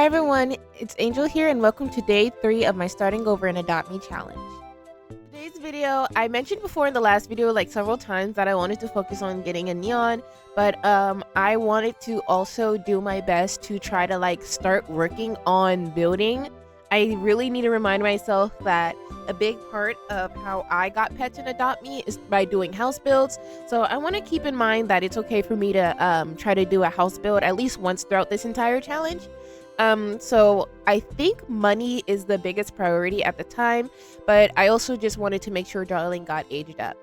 everyone, it's Angel here and welcome to day 3 of my starting over and adopt me challenge. Today's video, I mentioned before in the last video like several times that I wanted to focus on getting a neon, but I wanted to also do my best to try to like start working on building. I really need to remind myself that a big part of how I got pets and adopt me is by doing house builds. So I want to keep in mind that it's okay for me to try to do a house build at least once throughout this entire challenge. So I think money is the biggest priority at the time, but I also just wanted to make sure Darling got aged up.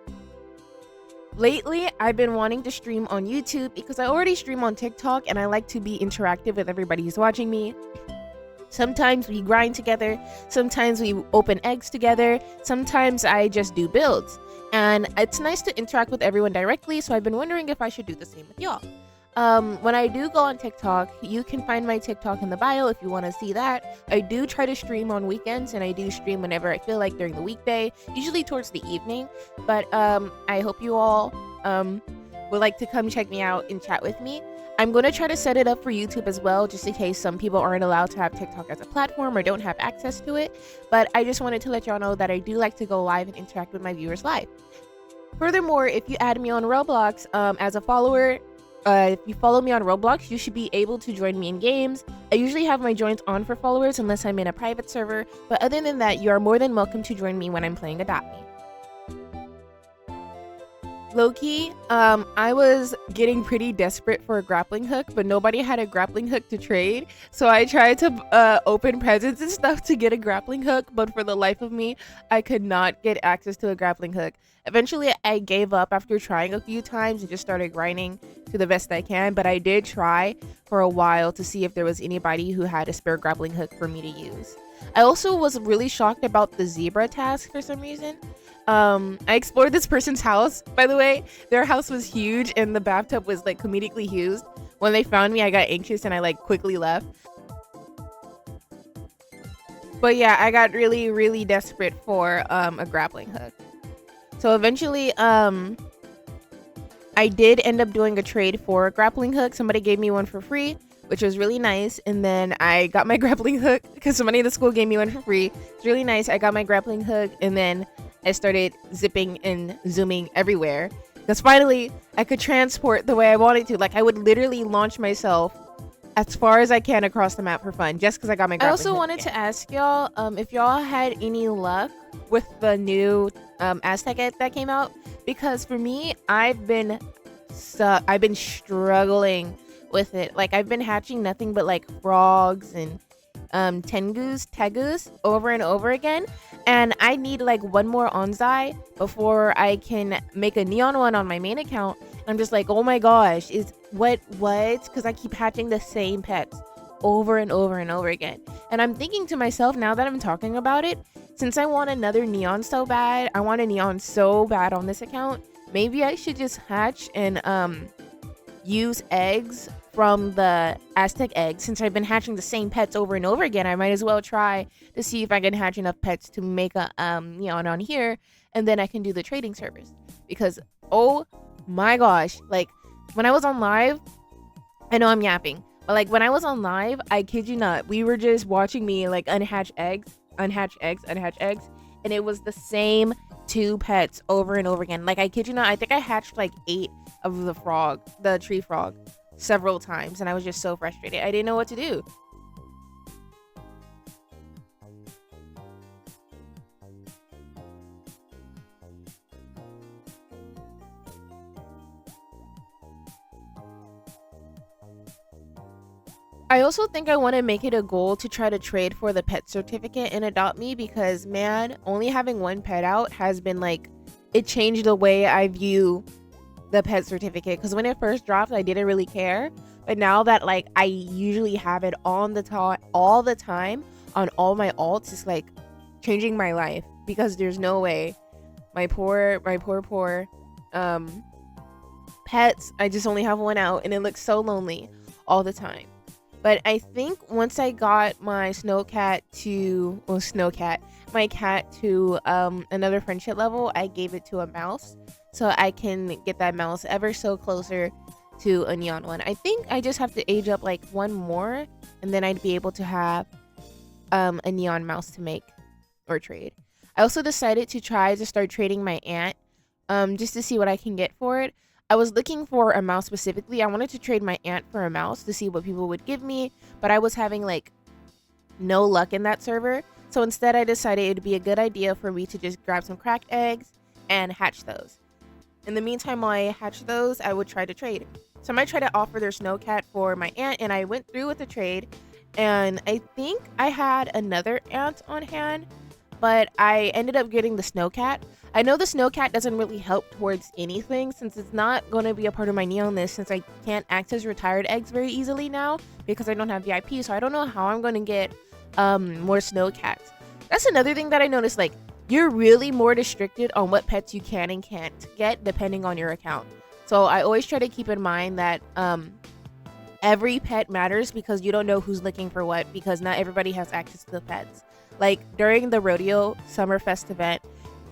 Lately, I've been wanting to stream on YouTube because I already stream on TikTok and I like to be interactive with everybody who's watching me. Sometimes we grind together, sometimes we open eggs together, sometimes I just do builds. And it's nice to interact with everyone directly, so I've been wondering if I should do the same with y'all. When I do go on TikTok, you can find my TikTok in the bio if you want to see that. I do try to stream on weekends and I do stream whenever I feel like during the weekday, usually towards the evening. But I hope you all would like to come check me out and chat with me. I'm going to try to set it up for YouTube as well, just in case some people aren't allowed to have TikTok as a platform or don't have access to it. But I just wanted to let y'all know that I do like to go live and interact with my viewers live. Furthermore, if you add me on Roblox as a follower, if you follow me on Roblox, you should be able to join me in games. I usually have my joins on for followers unless I'm in a private server, but other than that, you are more than welcome to join me when I'm playing Adopt Me. Low-key, I was getting pretty desperate for a grappling hook, but nobody had a grappling hook to trade, so I tried to open presents and stuff to get a grappling hook, but for the life of me, I could not get access to a grappling hook. Eventually, I gave up after trying a few times and just started grinding to the best I can, but I did try for a while to see if there was anybody who had a spare grappling hook for me to use. I also was really shocked about the zebra task for some reason. I explored this person's house, by the way. Their house was huge and the bathtub was like comedically used. When they found me, I got anxious and I like quickly left. But yeah, I got really desperate for a grappling hook. So eventually, I did end up doing a trade for a grappling hook. Somebody gave me one for free, which was really nice. And then I got my grappling hook because somebody in the school gave me one for free. It's really nice. I got my grappling hook and then I started zipping and zooming everywhere because finally I could transport the way I wanted to. Like I would literally launch myself as far as I can across the map for fun just because I got my grappling hook. I also wanted to ask y'all if y'all had any luck with the new Aztec egg that came out, because for me I've been struggling with it. Like I've been hatching nothing but like frogs and tegus over and over again, and I need like one more onzai before I can make a neon one on my main account. And I'm just like, oh my gosh, is what because I keep hatching the same pets over and over and over again. And I'm thinking to myself, now that I'm talking about it, since I want another neon so bad, I want a neon so bad on this account, maybe I should just hatch and use eggs from the Aztec egg. Since I've been hatching the same pets over and over again, I might as well try to see if I can hatch enough pets to make a neon on here, and then I can do the trading service. Because oh my gosh, like when I was on live, I know I'm yapping, but like when I was on live, I kid you not, we were just watching me like unhatch eggs, and it was the same 2 pets over and over again. Like I kid you not, I think I hatched like 8 of the tree frog several times, and I was just so frustrated. I didn't know what to do. I also think I want to make it a goal to try to trade for the pet certificate and adopt me, because man, only having one pet out has been like, it changed the way I view the pet certificate. Because when it first dropped, I didn't really care, but now that like I usually have it on the all the time on all my alts, it's like changing my life, because there's no way my poor pets, I just only have one out and it looks so lonely all the time. But I think once I got my my cat to another friendship level, I gave it to a mouse, so I can get that mouse ever so closer to a neon one. I think I just have to age up like one more and then I'd be able to have a neon mouse to make or trade. I also decided to try to start trading my ant just to see what I can get for it. I was looking for a mouse specifically. I wanted to trade my ant for a mouse to see what people would give me, but I was having like no luck in that server. So instead I decided it'd be a good idea for me to just grab some cracked eggs and hatch those. In the meantime, while I hatch those, I would try to trade. So I might try to offer their snowcat for my ant, and I went through with the trade, and I think I had another ant on hand, but I ended up getting the snowcat. I know the snowcat doesn't really help towards anything since it's not going to be a part of my neon list, since I can't access retired eggs very easily now because I don't have VIP, so I don't know how I'm going to get more snowcats. That's another thing that I noticed, like, you're really more restricted on what pets you can and can't get depending on your account. So I always try to keep in mind that every pet matters because you don't know who's looking for what, because not everybody has access to the pets. Like during the Rodeo Summerfest event,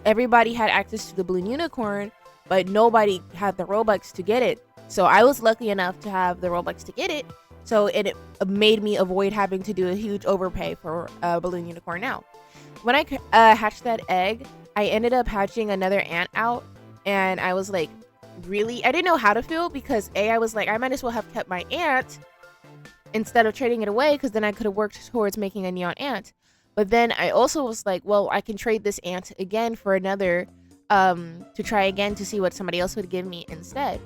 everybody had access to the balloon unicorn, but nobody had the Robux to get it. So I was lucky enough to have the Robux to get it. So it made me avoid having to do a huge overpay for a balloon unicorn now. When I hatched that egg, I ended up hatching another ant out, and I was like, really? I didn't know how to feel because I was like, I might as well have kept my ant instead of trading it away, because then I could have worked towards making a neon ant. But then I also was like, well, I can trade this ant again for another to try again to see what somebody else would give me instead.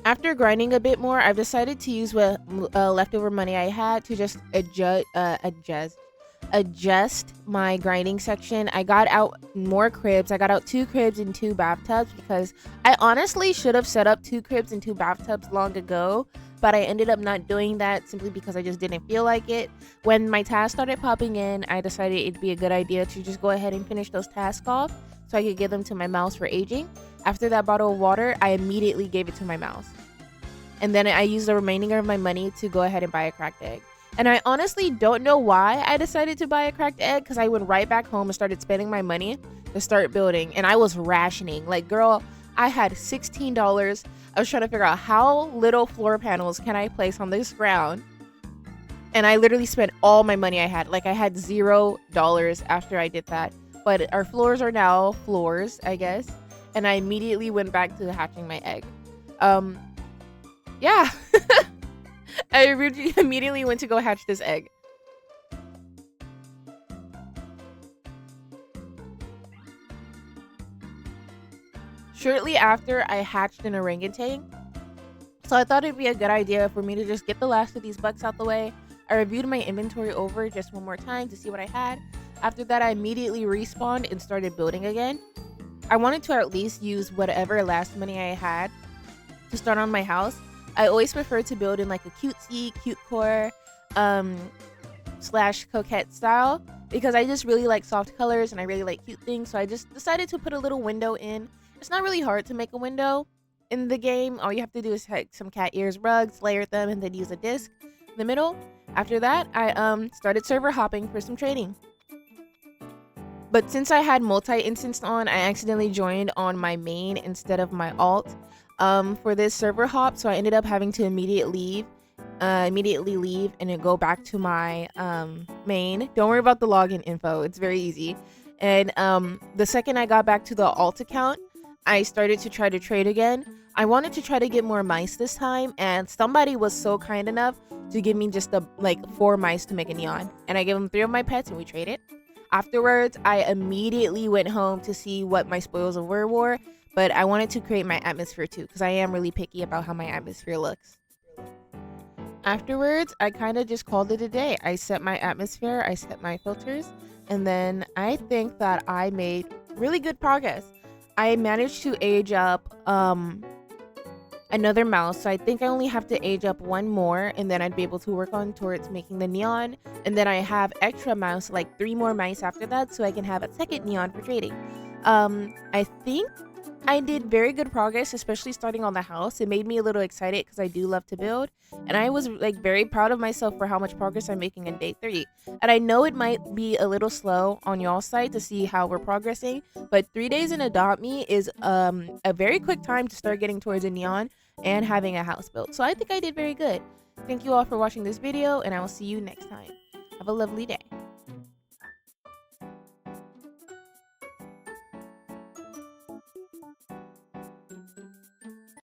After grinding a bit more, I've decided to use what leftover money I had to just adjust my grinding section. I got out more cribs. I got out 2 cribs and 2 bathtubs because I honestly should have set up 2 cribs and 2 bathtubs long ago, but I ended up not doing that simply because I just didn't feel like it. When my tasks started popping in, I decided it'd be a good idea to just go ahead and finish those tasks off so I could give them to my mouse for aging. After that bottle of water, I immediately gave it to my mouse. And then I used the remaining of my money to go ahead and buy a cracked egg. And I honestly don't know why I decided to buy a cracked egg, because I went right back home and started spending my money to start building. And I was rationing. Like, girl, I had $16. I was trying to figure out how little floor panels can I place on this ground. And I literally spent all my money I had. Like, I had $0 after I did that. But our floors are now floors, I guess. And I immediately went back to hatching my egg. Yeah. I immediately went to go hatch this egg. Shortly after, I hatched an orangutan. So I thought it'd be a good idea for me to just get the last of these bucks out the way. I reviewed my inventory over just one more time to see what I had. After that, I immediately respawned and started building again. I wanted to at least use whatever last money I had to start on my house. I always prefer to build in like a cutesy, cute core slash coquette style, because I just really like soft colors and I really like cute things. So I just decided to put a little window in. It's not really hard to make a window in the game. All you have to do is take some cat ears rugs, layer them, and then use a disc in the middle. After that, I started server hopping for some trading. But since I had multi-instanced on, I accidentally joined on my main instead of my alt for this server hop. So I ended up having to immediately leave and then go back to my main. Don't worry about the login info. It's very easy. And the second I got back to the alt account, I started to try to trade again. I wanted to try to get more mice this time, and somebody was so kind enough to give me just 4 mice to make a neon. And I gave him 3 of my pets and we traded. Afterwards, I immediately went home to see what my spoils of were, but I wanted to create my atmosphere too, because I am really picky about how my atmosphere looks. Afterwards, I kind of just called it a day. I set my atmosphere, I set my filters, and then I think that I made really good progress. I managed to age up another mouse, so I think I only have to age up 1 more, and then I'd be able to work on towards making the neon. And then I have extra mouse, like 3 more mice after that, so I can have a second neon for trading. I think I did very good progress, especially starting on the house. It made me a little excited because I do love to build. And I was like very proud of myself for how much progress I'm making in day 3. And I know it might be a little slow on y'all's side to see how we're progressing, but 3 days in Adopt Me is a very quick time to start getting towards a neon and having a house built. So I think I did very good. Thank you all for watching this video, and I will see you next time. Have a lovely day.